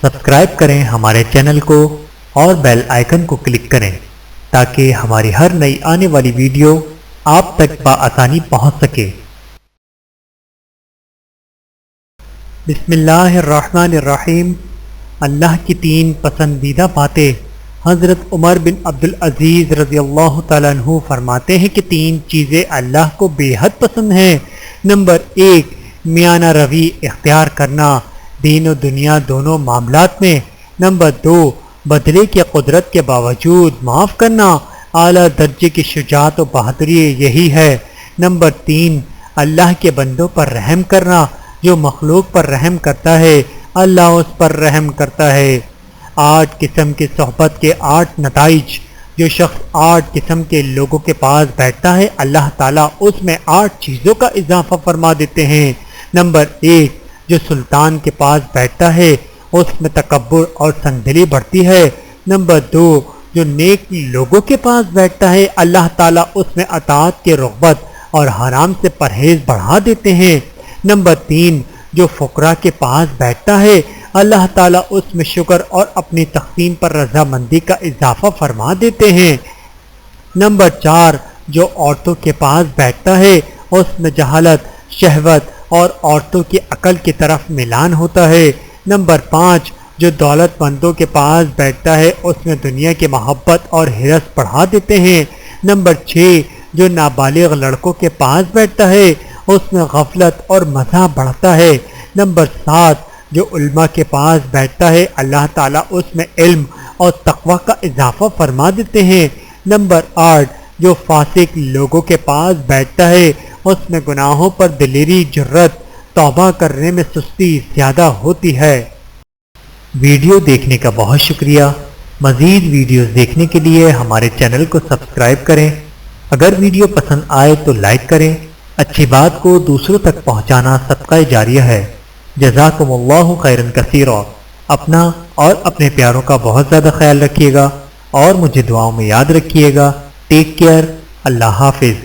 Subscribe کریں ہمارے channel کو اور بیل آئیکن کو کلک کریں تاکہ ہماری ہر نئی آنے والی ویڈیو آپ تک بآسانی پہنچ سکے۔ بسم اللہ الرحمن الرحیم۔ اللہ کی 3 پسندیدہ باتیں۔ حضرت عمر بن عبدالعزیز رضی اللہ تعالیٰ عنہ فرماتے ہیں کہ 3 چیزیں اللہ کو بے حد پسند ہیں۔ نمبر 1، میانہ روی اختیار کرنا دین و دنیا دونوں معاملات میں۔ نمبر 2، بدلے کی قدرت کے باوجود معاف کرنا اعلیٰ درجے کی شجاعت و بہادری یہی ہے۔ نمبر 3، اللہ کے بندوں پر رحم کرنا، جو مخلوق پر رحم کرتا ہے اللہ اس پر رحم کرتا ہے۔ 8 قسم کی صحبت کے 8 نتائج۔ جو شخص 8 قسم کے لوگوں کے پاس بیٹھتا ہے اللہ تعالیٰ اس میں 8 چیزوں کا اضافہ فرما دیتے ہیں۔ نمبر 1، جو سلطان کے پاس بیٹھتا ہے اس میں تکبر اور سنگدلی بڑھتی ہے۔ نمبر 2، جو نیک لوگوں کے پاس بیٹھتا ہے اللہ تعالیٰ اس میں اطاعت کی رغبت اور حرام سے پرہیز بڑھا دیتے ہیں۔ نمبر 3، جو فقراء کے پاس بیٹھتا ہے اللہ تعالیٰ اس میں شکر اور اپنی تقسیم پر رضامندی کا اضافہ فرما دیتے ہیں۔ نمبر 4، جو عورتوں کے پاس بیٹھتا ہے اس میں جہالت، شہوت اور عورتوں کی عقل کی طرف میلان ہوتا ہے۔ نمبر 5، جو دولت مندوں کے پاس بیٹھتا ہے اس میں دنیا کی محبت اور حرص بڑھا دیتے ہیں۔ نمبر 6، جو نابالغ لڑکوں کے پاس بیٹھتا ہے اس میں غفلت اور مزہ بڑھتا ہے۔ نمبر 7، جو علماء کے پاس بیٹھتا ہے اللہ تعالیٰ اس میں علم اور تقوی کا اضافہ فرما دیتے ہیں۔ نمبر 8، جو فاسق لوگوں کے پاس بیٹھتا ہے اس میں گناہوں پر دلیری، جرت، توبہ کرنے میں سستی زیادہ ہوتی ہے۔ ویڈیو دیکھنے کا بہت شکریہ۔ مزید ویڈیوز دیکھنے کے لیے ہمارے چینل کو سبسکرائب کریں۔ اگر ویڈیو پسند آئے تو لائک کریں۔ اچھی بات کو دوسروں تک پہنچانا صدقہ جاریہ ہے۔ جزاکم اللہ خیرا کثیرا۔ اپنا اور اپنے پیاروں کا بہت زیادہ خیال رکھیے گا اور مجھے دعاؤں میں یاد رکھیے گا۔ Take care. اللہ حافظ۔